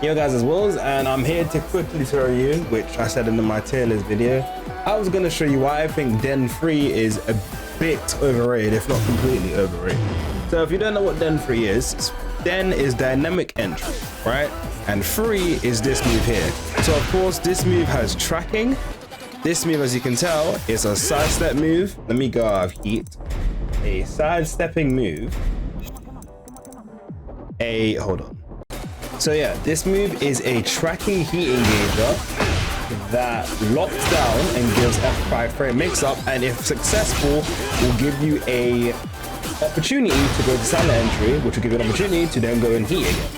Yo guys, it's Wills, and I'm here to quickly show you, which I said in my tier list video, I was going to show you why I think Den 3 is a bit overrated, if not completely overrated. So if you don't know what Den 3 is, Den is dynamic entry, right? And 3 is this move here. So of course, this move has tracking. This move, as you can tell, is a sidestep move. Let me go out of heat. A sidestepping move. Hold on. So yeah, this move is a tracking heat engager that locks down and gives F5 frame mix-up, and if successful, will give you a opportunity to go to silent entry, which will give you an opportunity to then go and heat again.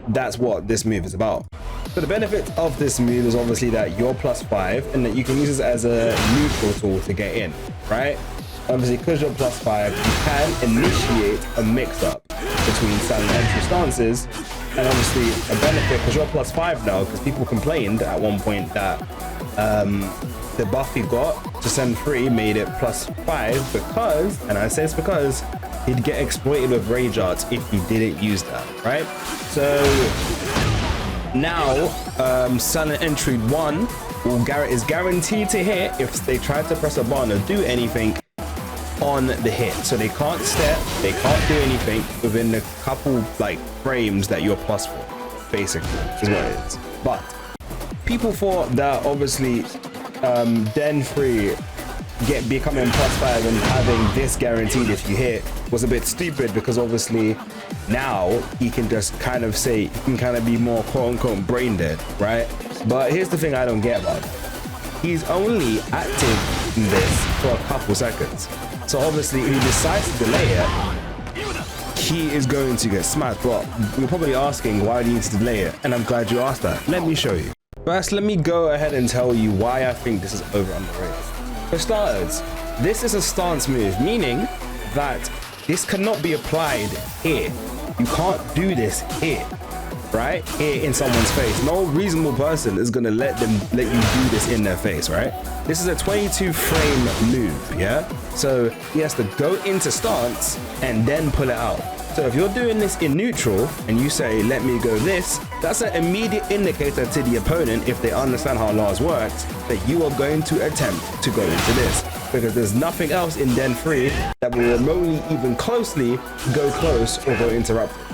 That's what this move is about. So the benefit of this move is obviously that you're +5 and that you can use this as a neutral tool to get in, right? Obviously, because you're +5, you can initiate a mix-up between silent entry stances, and obviously a benefit because you're +5 now, because people complained at one point that the buff he got to send 3 made it +5 because, and I say it's because, he'd get exploited with rage arts if he didn't use that, right? So now silent entry 1 is guaranteed to hit if they try to press a button or do anything on the hit. So they can't step, they can't do anything within the couple like frames that you're +4, basically, is what it is. But people thought that obviously Den 3 becoming +5 and having this guaranteed if you hit was a bit stupid, because obviously now he can just kind of say, he can kind of be more quote-unquote brain dead, right? But here's the thing I don't get about it. He's only active in this for a couple seconds. So obviously if he decides to delay it, he is going to get smashed. But you're probably asking why do you need to delay it, and I'm glad you asked that. Let me show you. First, let me go ahead and tell you why I think this is underrated. For starters, this is a stance move, meaning that this cannot be applied here. You can't do this here, right? Here in someone's face. No reasonable person is gonna let you do this in their face, right? This is a 22 frame move, yeah? So he has to go into stance and then pull it out. So if you're doing this in neutral and you say, let me go this, that's an immediate indicator to the opponent, if they understand how Lars works, that you are going to attempt to go into this. Because there's nothing else in Den 3 that will remotely even closely go close or go interrupted.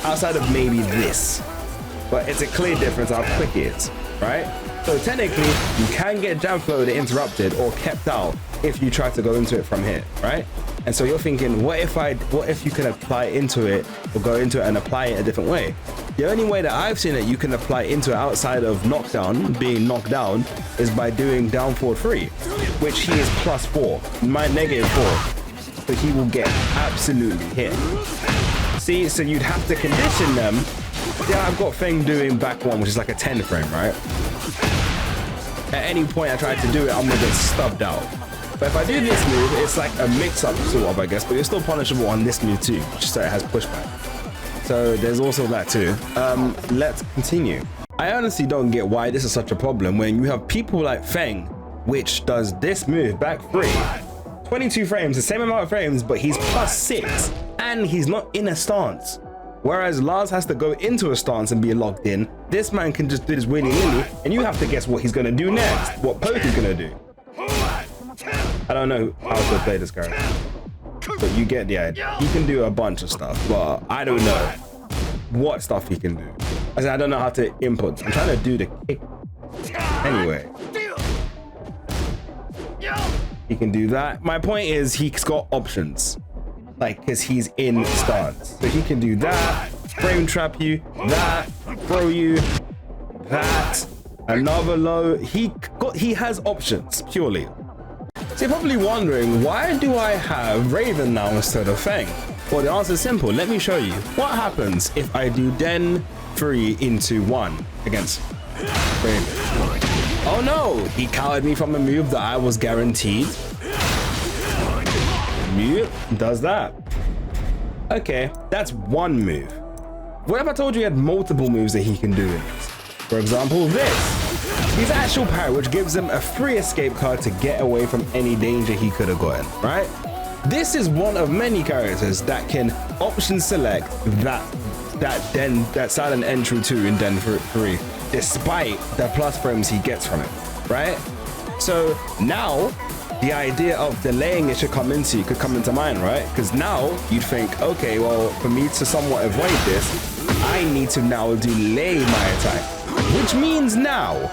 Outside of maybe this. But it's a clear difference how quick it is, right? So technically, you can get jam flowed interrupted or kept out if you try to go into it from here, right? And so you're thinking, what if you can apply into it or go into it and apply it a different way? The only way that I've seen it you can apply into it outside of knockdown, being knocked down, is by doing down forward 3, which he is +4, my -4. So he will get absolutely hit. See, so you'd have to condition them. Yeah, I've got Feng doing back 1, which is like a 10 frame, right? At any point I try to do it, I'm gonna get stubbed out. But if I do this move, it's like a mix-up sort of, I guess, but you're still punishable on this move too, just so it has pushback. So there's also that too. Let's continue. I honestly don't get why this is such a problem when you have people like Feng, which does this move back 3, 22 frames, the same amount of frames, but he's +6 and he's not in a stance. Whereas Lars has to go into a stance and be locked in. This man can just do this willy-nilly, and you have to guess what he's gonna do next, what poke he's gonna do. I don't know how to play this character, but you get the idea. He can do a bunch of stuff, but I don't know what stuff he can do. I don't know how to input. I'm trying to do the kick. Anyway, he can do that. My point is he's got options, like, because he's in stance. So he can do that, frame trap you, that, throw you, that, another low. He has options, purely. So you're probably wondering, why do I have Raven now instead of Feng? Well, the answer is simple. Let me show you. What happens if I do Den 3 into 1 against Raven? Oh no, he countered me from a move that I was guaranteed. Move does that. Okay, that's one move. What if I told you he had multiple moves that he can do in this? For example, this. His actual power, which gives him a free escape card to get away from any danger he could have gotten, right? This is one of many characters that can option select that that silent entry 2 in Den 3, despite the plus frames he gets from it, right? So now the idea of delaying it could come into mind, right? Because now you'd think, okay, well, for me to somewhat avoid this, I need to now delay my attack, which means now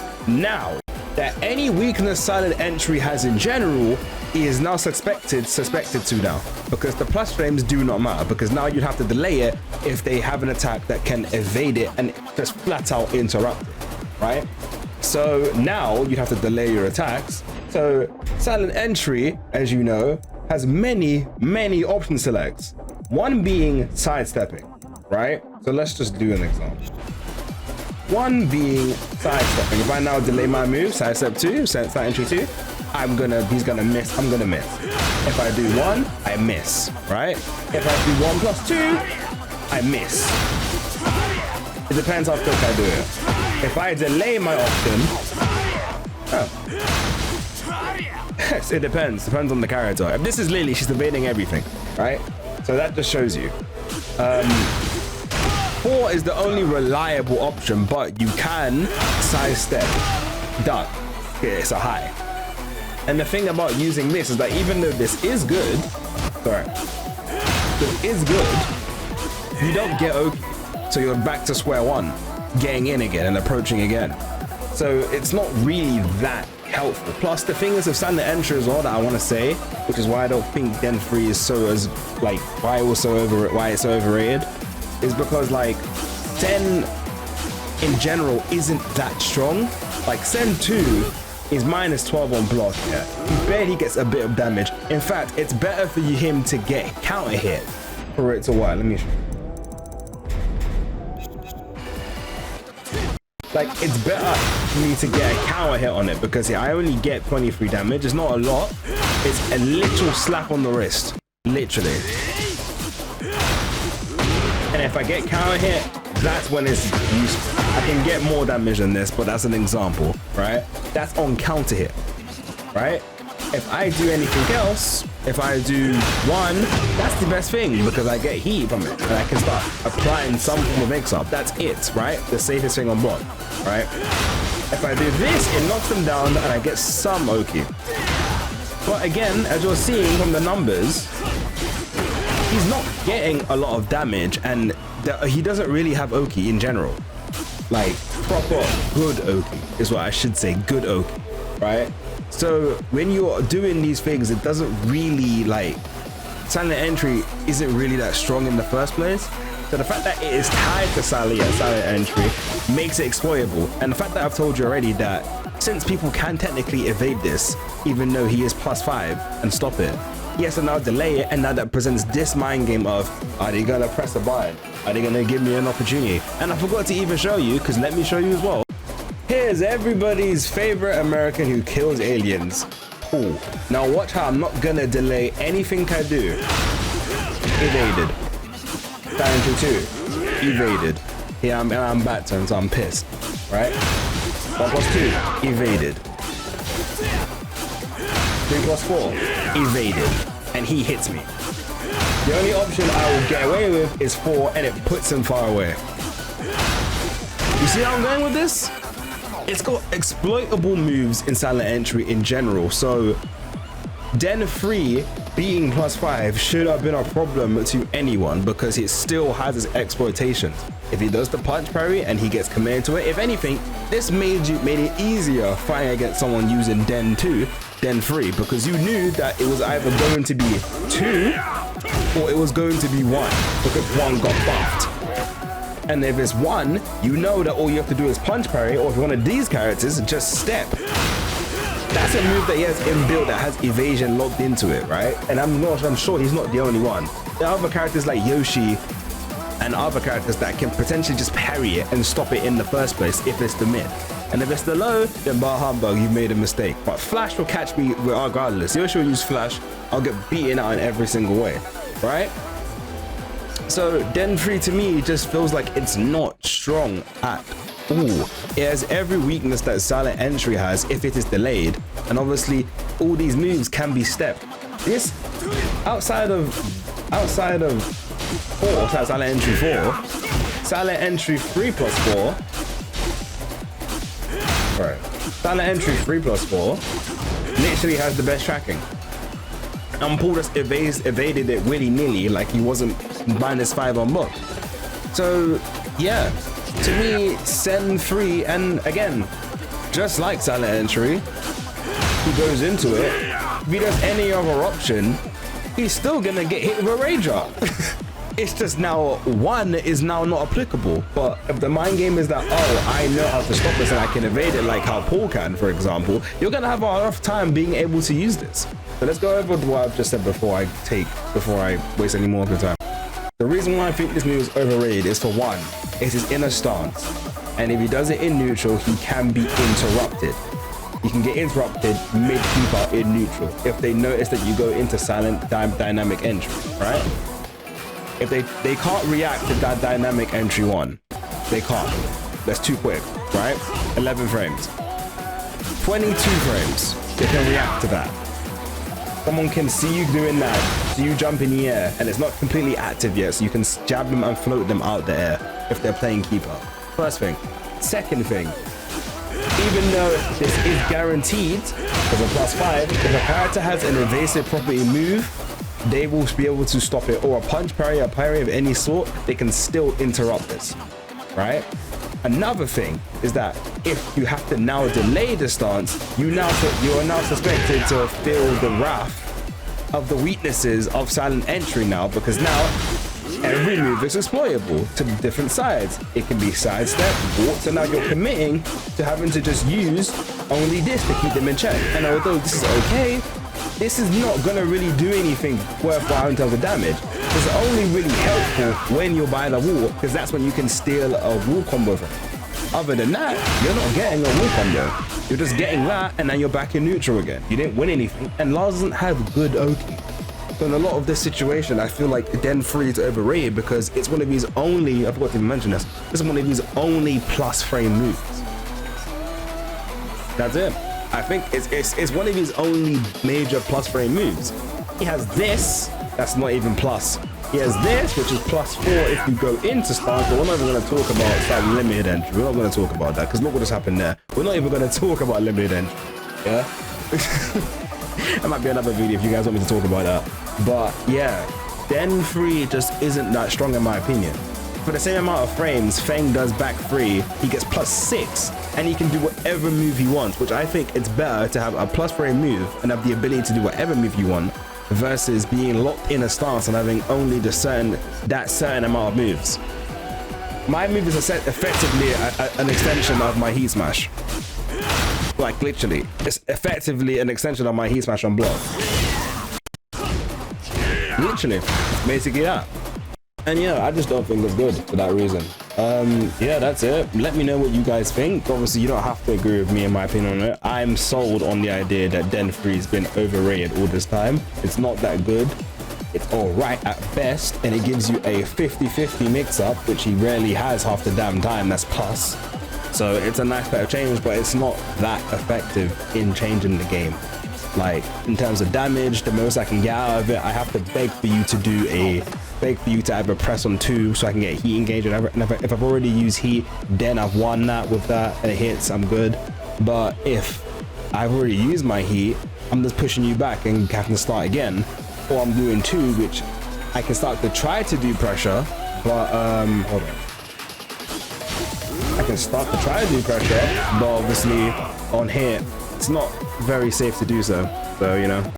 that any weakness silent entry has in general is now suspected to now, because the plus frames do not matter, because now you'd have to delay it if they have an attack that can evade it and just flat out interrupt it, right? So now you have to delay your attacks. So silent entry, as you know, has many option selects, one being sidestepping, right? So let's just do an example. One being sidestepping. If I now delay my move, sidestep 2, silent entry 2, he's gonna miss, I'm gonna miss. If I do 1, I miss, right? If I do 1 plus 2, I miss. It depends how quick I do it. If I delay my option, yes, it depends on the character. If this is Lily, she's evading everything, right? So that just shows you. 4 is the only reliable option, but you can sidestep, duck. It's a high. And the thing about using this is that even though this is good, you don't get Oki. So you're back to square one, getting in again and approaching again. So it's not really that helpful. Plus the thing is of silent entry as well that I want to say, which is why I don't think Den 3 is why it's so overrated, is because like Sen in general isn't that strong. Like Sen 2 is minus 12 on block, yeah. He barely gets a bit of damage. In fact, it's better for him to get counter hit for it to work. Let me show you. Like, it's better for me to get a counter hit on it because I only get 23 damage. It's not a lot. It's a literal slap on the wrist. Literally. And if I get counter hit, that's when it's useful. I can get more damage than this, but that's an example, right? That's on counter hit, right? If I do anything else, if I do 1, that's the best thing because I get heat from it and I can start applying some form of mix-up. That's it, right? The safest thing on block, right? If I do this, it knocks them down and I get some Oki. But again, as you're seeing from the numbers, he's not getting a lot of damage and he doesn't really have Oki in general. Like proper good Oki is what I should say, good Oki, right? So when you're doing these things, it doesn't really silent entry isn't really that strong in the first place. So the fact that it is tied to silent entry makes it exploitable. And the fact that I've told you already that since people can technically evade this, even though he is +5 and stop it, he has to now delay it, and now that presents this mind game of, are they gonna press a button? Are they gonna give me an opportunity? And I forgot to even show you, because let me show you as well. Here's everybody's favorite American who kills aliens. Cool. Now watch how I'm not gonna delay anything I do. Evaded. Silent 2. Evaded. Here I'm back turned, so I'm pissed. Right? 1 plus 2. Evaded. 3 plus 4, evaded, and he hits me. The only option I will get away with is 4, and it puts him far away. You see how I'm going with this? It's got exploitable moves in silent entry in general, so Den 3 being +5 should have been a problem to anyone because it still has its exploitations. If he does the punch parry and he gets committed to it, if anything, this made it easier fighting against someone using Den 2, Den 3, because you knew that it was either going to be 2 or it was going to be 1 because 1 got buffed. And if it's 1, you know that all you have to do is punch parry, or if you're one of these characters, just step. That's a move that he has inbuilt that has evasion locked into it, right? And I'm sure he's not the only one. There are other characters like Yoshi and other characters that can potentially just parry it and stop it in the first place if it's the mid. And if it's the low, then bar humbug, you've made a mistake. But Flash will catch me regardless. Yoshi will use Flash, I'll get beaten out in every single way, right? So Den 3 to me just feels like it's not strong at all. It has every weakness that silent entry has if it is delayed, and obviously all these moves can be stepped. This outside of silent entry 4, silent entry 3+4. Right. Silent entry 3+4 literally has the best tracking. And Paul just evaded it willy-nilly like he wasn't -5 on book. So yeah, to me, Sen 3, and again, just like silent entry, he goes into it. If he does any other option, he's still gonna get hit with a rage art. It's just now 1 is now not applicable. But if the mind game is that, oh, I know how to stop this and I can evade it like how Paul can, for example, you're gonna have a rough time being able to use this. So let's go over what I've just said before I waste any more of the time. The reason why I think this move is overrated is, for 1, it's his inner stance. And if he does it in neutral, he can be interrupted. You can get interrupted mid-keeper in neutral if they notice that you go into silent dynamic entry, right? If they can't react to that dynamic entry 1, they can't. That's too quick, right? 11 frames. 22 frames, they can react to that. Someone can see you doing that, so you jump in the air, and it's not completely active yet, so you can jab them and float them out the air if they're playing keeper. First thing. Second thing, even though this is guaranteed, because of +5, if a character has an evasive property move, they will be able to stop it, or a punch parry, a parry of any sort, they can still interrupt this, right? Another thing is that if you have to now delay the stance, you are now suspected to feel the wrath of the weaknesses of silent entry now, because now every move is exploitable to different sides. It can be sidestep, walk, so now you're committing to having to just use only this to keep them in check. And although this is okay, this is not gonna really do anything worthwhile in terms of damage. It's only really helpful when you're by the wall, because that's when you can steal a wall combo from. Other than that, you're not getting a wall combo. You're just getting that, and then you're back in neutral again. You didn't win anything, and Lars doesn't have good Oki. So in a lot of this situation, I feel like Den 3 is overrated because it's one of his only, I forgot to mention this, it's one of his only plus frame moves. That's it. I think it's one of his only major plus frame moves. He has this, that's not even plus. He has this, which is +4 if you go into stance, but we're not even going to talk about limited entry. We're not going to talk about that because look what just happened there. We're not even going to talk about limited entry. Yeah? That might be another video if you guys want me to talk about that. But yeah, Den 3 just isn't that strong in my opinion. For the same amount of frames, Feng does back 3, he gets +6, and he can do whatever move he wants, which I think it's better to have a plus frame move and have the ability to do whatever move you want versus being locked in a stance and having only that certain amount of moves. My move is effectively an extension of my heat smash. Like literally, it's effectively an extension of my heat smash on block. Literally, basically that. And yeah, I just don't think it's good for that reason. Yeah, that's it. Let me know what you guys think. Obviously, you don't have to agree with me in my opinion on it. I'm sold on the idea that Den 3 has been overrated all this time. It's not that good. It's all right at best, and it gives you a 50-50 mix-up, which he rarely has half the damn time. That's plus. So it's a nice bit of change, but it's not that effective in changing the game. Like in terms of damage, the most I can get out of it, I have to beg for you to either press on 2 so I can get heat engaged. And if I've already used heat, then I've won that with that and it hits, I'm good. But if I've already used my heat, I'm just pushing you back and having to start again. Or I'm doing 2, which I can start to try to do pressure, but hold on. I can start to try to do pressure, but obviously on hit, it's not very safe to do so. So, you know.